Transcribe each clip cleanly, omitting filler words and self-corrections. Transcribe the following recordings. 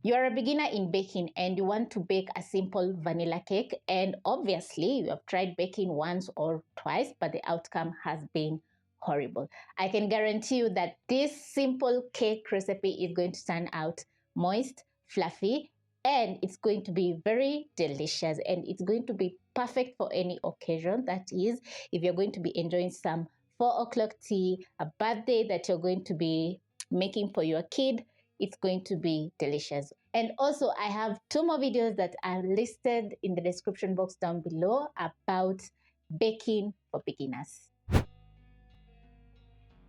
You are a beginner in baking and you want to bake a simple vanilla cake, and obviously you have tried baking once or twice, but the outcome has been horrible. I can guarantee you that this simple cake recipe is going to turn out moist, fluffy, and it's going to be very delicious, and it's going to be perfect for any occasion. That is, if you're going to be enjoying some 4 o'clock tea, a birthday that you're going to be making for your kid, it's going to be delicious. And also, I have 2 more videos that are listed in the description box down below about baking for beginners.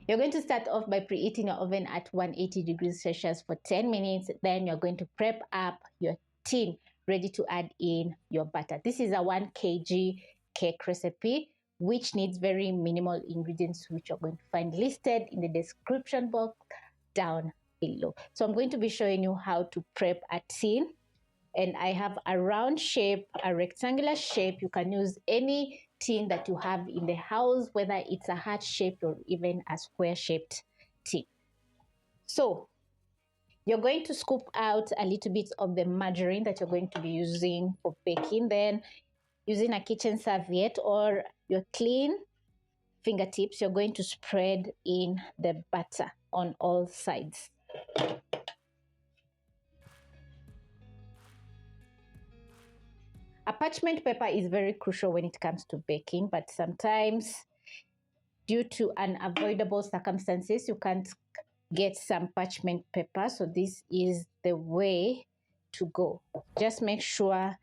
You're going to start off by preheating your oven at 180 degrees Celsius for 10 minutes. Then you're going to prep up your tin, ready to add in your butter. This is a 1 kg cake recipe, which needs very minimal ingredients, which you're going to find listed in the description box down below. So I'm going to be showing you how to prep a tin, and I have a round shape, a rectangular shape. You can use any tin that you have in the house, whether it's a heart shaped or even a square shaped tin. So you're going to scoop out a little bit of the margarine that you're going to be using for baking. Then using a kitchen serviette or your clean fingertips, you're going to spread in the butter on all sides. A parchment paper is very crucial when it comes to baking, but sometimes due to unavoidable circumstances, you can't get some parchment paper. So this is the way to go. Just make sure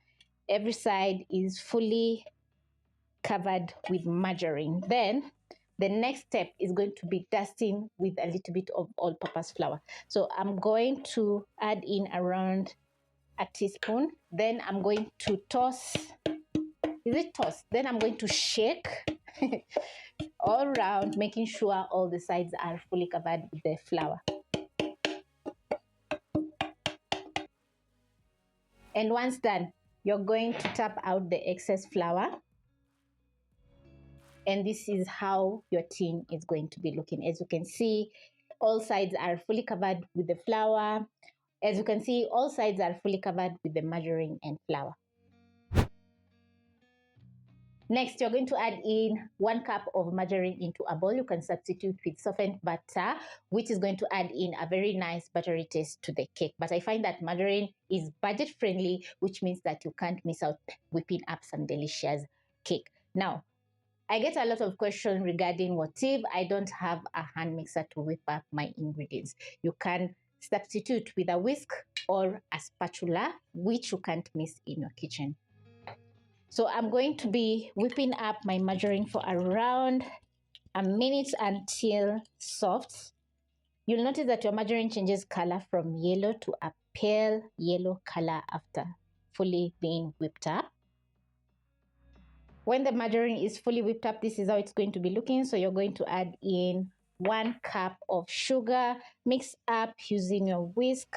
every side is fully covered with margarine. Then the next step is going to be dusting with a little bit of all-purpose flour. So I'm going to add in around a teaspoon. Then I'm going to toss. Then I'm going to shake all around, making sure all the sides are fully covered with the flour. And once done, you're going to tap out the excess flour. And this is how your tin is going to be looking. As you can see, all sides are fully covered with the flour. As you can see, all sides are fully covered with the margarine and flour. Next, you're going to add in 1 cup of margarine into a bowl. You can substitute with softened butter, which is going to add in a very nice buttery taste to the cake. But I find that margarine is budget friendly, which means that you can't miss out whipping up some delicious cake. Now, I get a lot of questions regarding what if I don't have a hand mixer to whip up my ingredients. You can substitute with a whisk or a spatula, which you can't miss in your kitchen. So I'm going to be whipping up my margarine for around a minute until soft. You'll notice that your margarine changes color from yellow to a pale yellow color after fully being whipped up. When the margarine is fully whipped up, this is how it's going to be looking. So you're going to add in 1 cup of sugar, mix up using your whisk.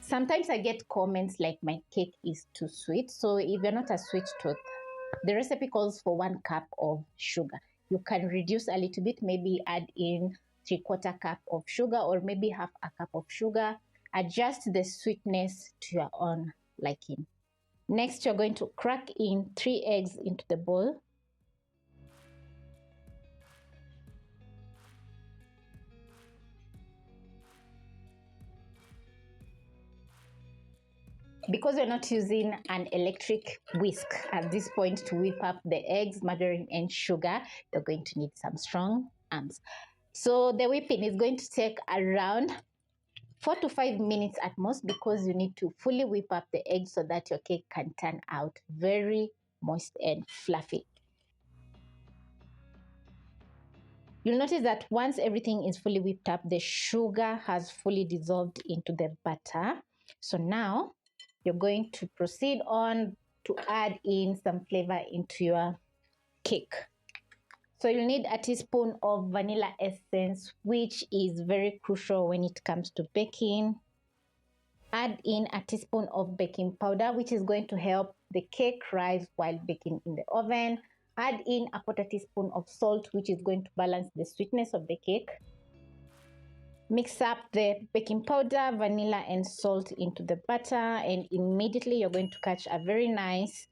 Sometimes I get comments like my cake is too sweet. So if you're not a sweet tooth, the recipe calls for 1 cup of sugar. You can reduce a little bit, maybe add in 3/4 cup of sugar or maybe half a cup of sugar. Adjust the sweetness to your own liking. Next, you're going to crack in 3 eggs into the bowl. Because we're not using an electric whisk at this point to whip up the eggs, margarine, and sugar, you're going to need some strong arms. So the whipping is going to take around 4 to 5 minutes at most, because you need to fully whip up the eggs so that your cake can turn out very moist and fluffy. You'll notice that once everything is fully whipped up, the sugar has fully dissolved into the butter. So now you're going to proceed on to add in some flavor into your cake. So you'll need a teaspoon of vanilla essence, which is very crucial when it comes to baking. Add in a teaspoon of baking powder, which is going to help the cake rise while baking in the oven. Add in a 1/4 teaspoon of salt, which is going to balance the sweetness of the cake. Mix up the baking powder, vanilla, and salt into the butter, and immediately you're going to catch a very nice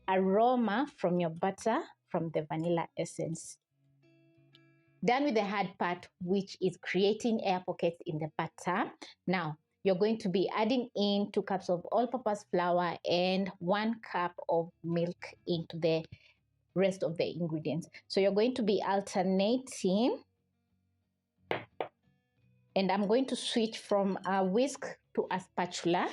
aroma from your butter, from the vanilla essence. Done with the hard part, which is creating air pockets in the butter. Now, you're going to be adding in 2 cups of all-purpose flour and 1 cup of milk into the rest of the ingredients. So you're going to be alternating, and I'm going to switch from a whisk to a spatula.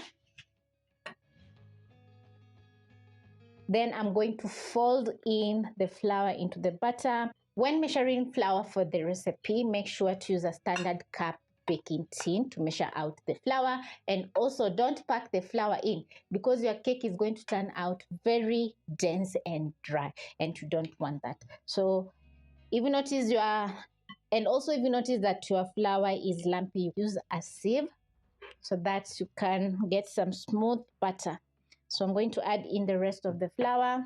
Then I'm going to fold in the flour into the butter. When measuring flour for the recipe, make sure to use a standard cup baking tin to measure out the flour, and also don't pack the flour in because your cake is going to turn out very dense and dry, and you don't want that. So if you notice if you notice that your flour is lumpy, use a sieve so that you can get some smooth butter. So I'm going to add in the rest of the flour.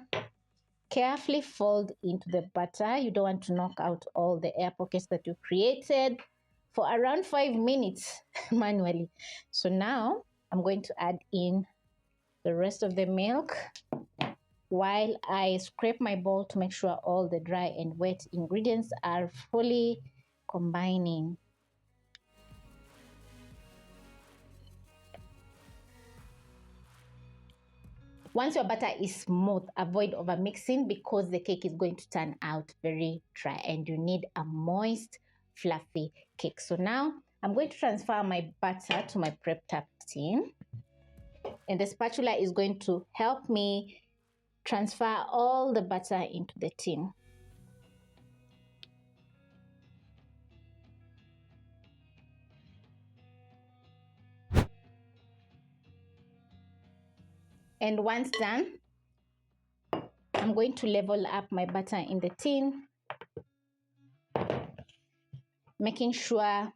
Carefully fold into the butter. You don't want to knock out all the air pockets that you created for around 5 minutes manually. So now I'm going to add in the rest of the milk while I scrape my bowl to make sure all the dry and wet ingredients are fully combining. Once your butter is smooth, avoid over mixing because the cake is going to turn out very dry and you need a moist, fluffy cake. So now I'm going to transfer my butter to my prepped up tin, and the spatula is going to help me transfer all the butter into the tin. And once done, I'm going to level up my butter in the tin, making sure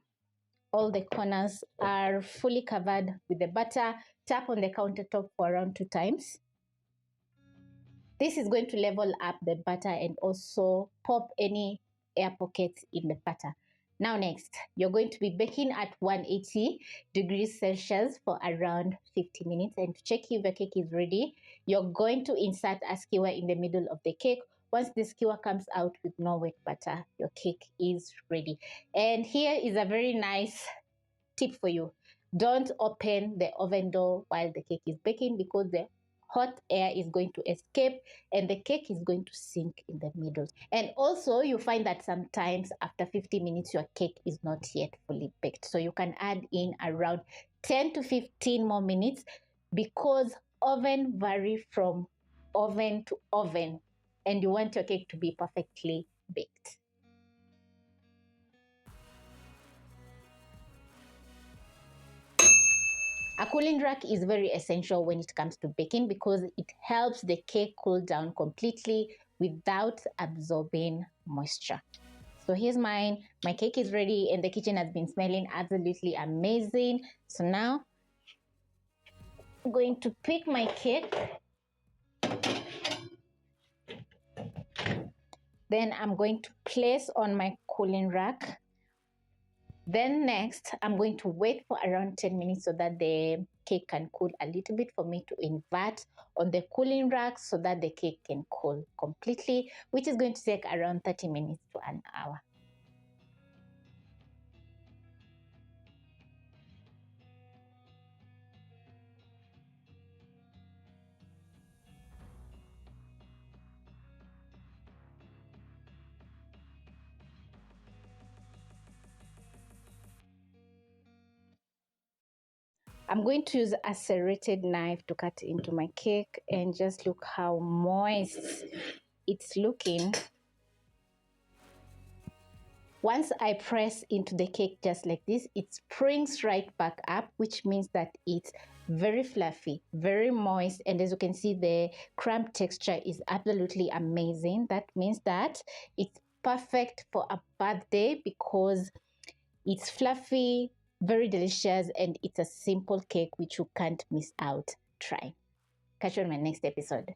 all the corners are fully covered with the butter. Tap on the countertop for around 2 times. This is going to level up the butter and also pop any air pockets in the butter. Now next, you're going to be baking at 180 degrees Celsius for around 50 minutes. And to check if your cake is ready, you're going to insert a skewer in the middle of the cake. Once the skewer comes out with no wet butter, your cake is ready. And here is a very nice tip for you. Don't open the oven door while the cake is baking because the hot air is going to escape and the cake is going to sink in the middle. And also you find that sometimes after 50 minutes your cake is not yet fully baked. So you can add in around 10 to 15 more minutes because oven vary from oven to oven and you want your cake to be perfectly baked. A cooling rack is very essential when it comes to baking because it helps the cake cool down completely without absorbing moisture. So here's mine. My cake is ready and the kitchen has been smelling absolutely amazing. So now I'm going to pick my cake. Then I'm going to place on my cooling rack. Then next, I'm going to wait for around 10 minutes so that the cake can cool a little bit for me to invert on the cooling rack so that the cake can cool completely, which is going to take around 30 minutes to an hour. I'm going to use a serrated knife to cut into my cake and just look how moist it's looking. Once I press into the cake just like this, it springs right back up, which means that it's very fluffy, very moist, and as you can see, the crumb texture is absolutely amazing. That means that it's perfect for a birthday because it's fluffy, very delicious, and it's a simple cake which you can't miss out trying. Catch you on my next episode.